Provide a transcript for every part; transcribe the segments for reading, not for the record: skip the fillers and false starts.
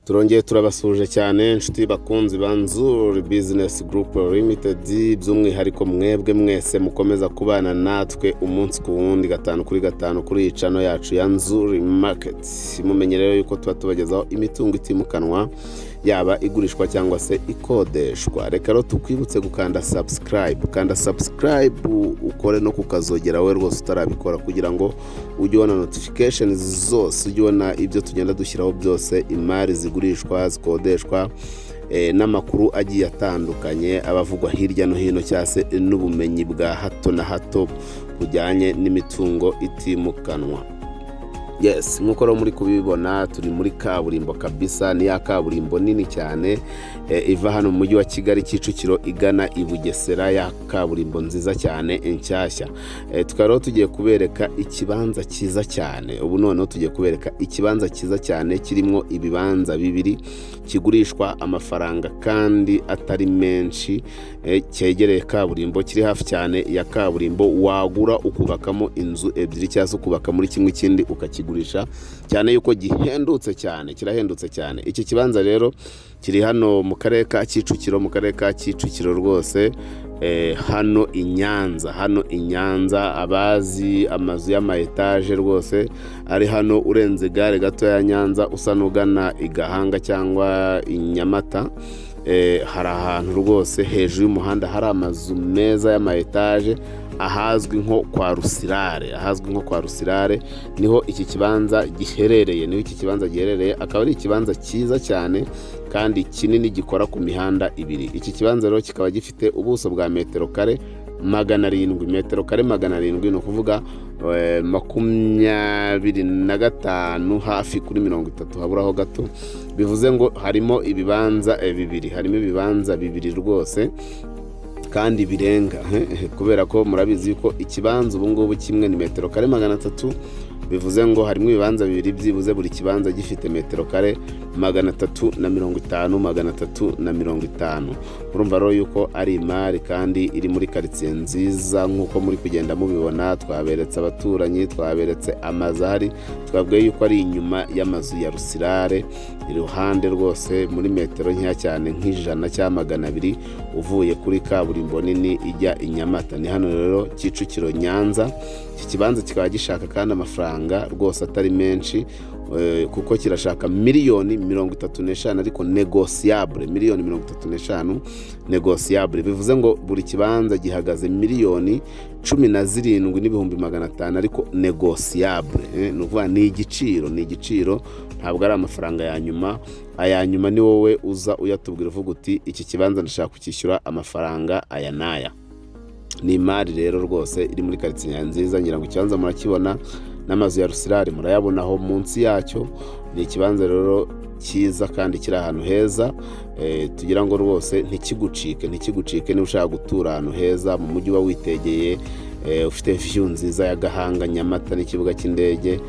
Turongeye turabasuje cyane inshuti bakunzi banzuri business group limited by'umwihariko mwebwe mwese mukomeza kubana natwe umunsi ku wundi gatanu kuri icano yacu ya Nzuri market. Mumenye rero yuko tuba tubagezaho imitungo itimukanwa yaba igurishwa cyangwa se ikodeshwa. Reka rero tukwibutse gukanda subscribe ukore no kukazogera we rwose utarabikora kugira ngo ujye ubona notifications zose, ujye ubona ibyo tugenda dushyiraho byose, imari zigurishwa zikodeshwa n'amakuru agiye atandukanye abavugwa hirya no hino cyase n'ubumenyi bwa hato na hato bujyanye n'imitungo itimukanwa. Yes, nkuko ro muri kubibona turi muri kaburimbo kabisa, ni ya kaburimbo nini cyane iva hano mu mujyi wa Kigali Kicukiro igana i Bugesera, ya kaburimbo nziza cyane inshyashya. Tukaro tugiye kubereka ikibanza cyiza cyane. Ubu noneho tugiye kubereka ikibanza cyiza cyane kirimo ibibanza bibiri kigurishwa amafaranga kandi atari menshi, cyegereye kaburimbo, kiri hafi cyane ya kaburimbo, wagura ukubakamo inzu ebyiri cyangwa ukubaka muri kimwe kindi ukakigurisha cyane yuko gihendutse cyane, kirahendutse cyane. Iki kibanza rero kiri hano mu karere ka Kicukiro, rwose hano i Nyanza, abazi amazu y'ama etage rwose ari hano urenze gare gato ya Nyanza usa n'ugana i Gahanga cyangwa i Nyamata. Hari ahantu rwose hejuru y'umuhanda hari amazu meza y'ama etage ahazwi nko kwa Rusirare, niho iki kibanza giherereye, akaba ari ikibanza cyiza cyane kandi kinini gikora ku mihanda ibiri. Iki kibanza rero kikaba gifite ubuso bwa metero kare 700, no kuvuga 25 hafi kuri 30 haburaho gato. Bivuze ngo harimo ibibanza bibiri rwose kandi birenga, kubera ko murabizi yuko ikibanza ubu ngubu kimwe ni metero kare 300, bivuze ngo harimo ibibanza bibiri byibuze buri kibanza gifite metero kare 350. Urumva rero yuko ari imari kandi iri muri quartier nziza nkuko muri kugenda mubibona. Twaberetse abaturanyi, twaberetse amazari, twabwiye yuko ari inyuma y'amazu ya Rusirare, iruhande rwose muri metero nkeya cyane nk'ijana cyangwa 200 uvuye kuri kaburimbo nini ijya i Nyamata. Ni hano rero Kicukiro Nyanza. Iki kibanza kikaba gishaka kandi amafaranga rwose atari menshi, kuko kirashaka miliyoni 35, ariko negotiable, miliyoni 35 negotiable. Bivuze ngo buri kibanza gihagaze miliyoni 17,500, ariko negotiable. Nuvuga ni igiciro, ntabwo ari amafaranga ya nyuma. Aya nyuma ni wowe uza uyatubwira uvuga uti iki kibanza ndashaka kukishyura amafaranga aya naya. Ni imari rero rwose iri muri quartier nziza, ngira ngo ikibanza murakibona n'amazu ya Rusirare murayabonaho munsi yacyo. Ni ikibanza rero cyiza kandi kiri ahantu heza, tugira ngo rwose ntikigucike niba ushaka gutura ahantu heza mu mujyi wa witegeye, ufite view nziza ya Gahanga, Nyamata n'ikibuga cy'indege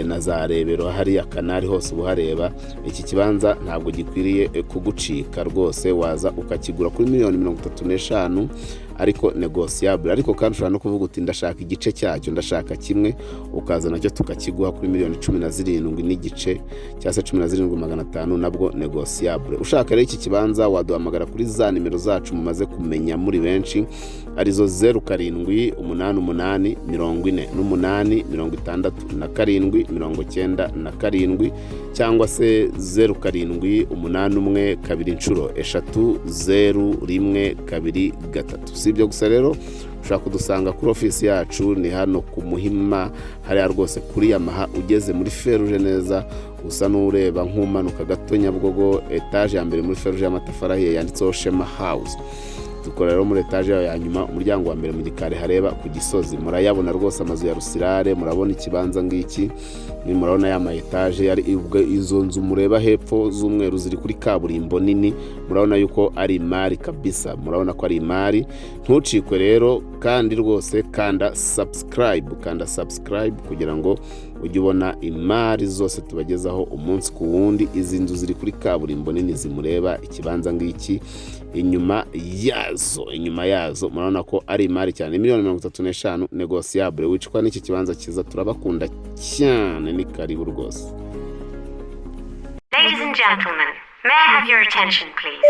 na za Rebero, hariya Kanari hose ubuhareba. Iki kibanza ntabwo gikwiriye kugucika rwose, waza ukakigura kuri miliyoni 35, ariko negotiable. Ariko kandi ushobora no kuvuga uti ndashaka igice cyacyo, ndashaka kimwe, ukaza nacyo tukakiguha kuri miliyoni 17 n'igice cyangwa se 17,500, nabwo negotiable. Ushaka rero iki kibanza waduhamagara kuri za nimero zacu mumaze kumenya muri benshi, arizo 0788469797 cyangwa se 078123 Si ibyo gusa rero ushaka kudusanga kuri ofisi yacu, ni hano ku Muhima hariya rwose kuri Yamaha, ugeze muri feruje neza usa n'ureba nk'umanuka gato Nyabugogo, etage ya mbere muri feruje y'amatafari ahiye yanditseho Shema House. Dukora rero muri etage ya nyuma, umuryango wa mbere mu gikari hareba ku Gisozi. Murayabona rwose amazu ya Rusirare, murabona ikibanza ngiki, ni murabona ya ma etage yari izo nzu mureba hepfo z'umweru ziri kuri kaburimbo nini. Murabona yuko ari imari kabisa, murabona ko ari imari. Ntucikwe rero kandi rwose kanda subscribe kugira ngo ujye ubona imari zose tubagezaho umunsi ku wundi. Izi nzu ziri kuri kaburimbo nini zimureba, ikibanza ngiki inyuma yazo murabona ko ari imari cyane, miliyoni 35 negotiable. Wicwa n'iki kibanza cyiza, turabakunda cyane, ni karibu rwose. Ladies and gentlemen, may I have your attention, please?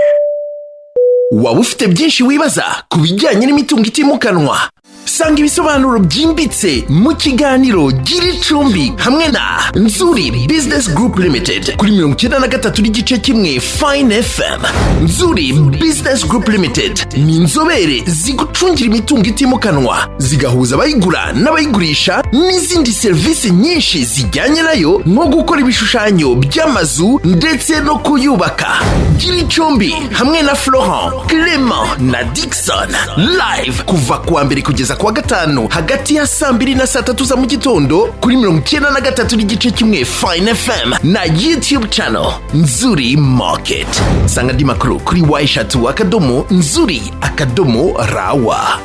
Waba ufite byinshi wibaza ku bijyanye n'imitungo itimukanwa? Sanga ibisobanuro byimbitse mu kiganiro Gira Icumbi hamwe na Nzuri Business Group Limited kuri 93.1 Fine FM. Nzuri Business Group Limited ni inzobere zigucungira imitungo itimukanwa, zigahuza abayigura n'abayigurisha n'izindi serivisi nyinshi zijyanye nayo, nko gukora ibishushanyo by'amazu ndetse no kuyubaka. Gira Icumbi hamwe na Florent, Clement na Dixon live kuva kuwa mbere kugeza kuwa gatanu hagati ya 2 na 3 za mu gitondo kuri 93.1 Fine FM na YouTube channel Nzuri Market. Sanga di makuru kuri Y-Shatu _ Nzuri _ Rawa.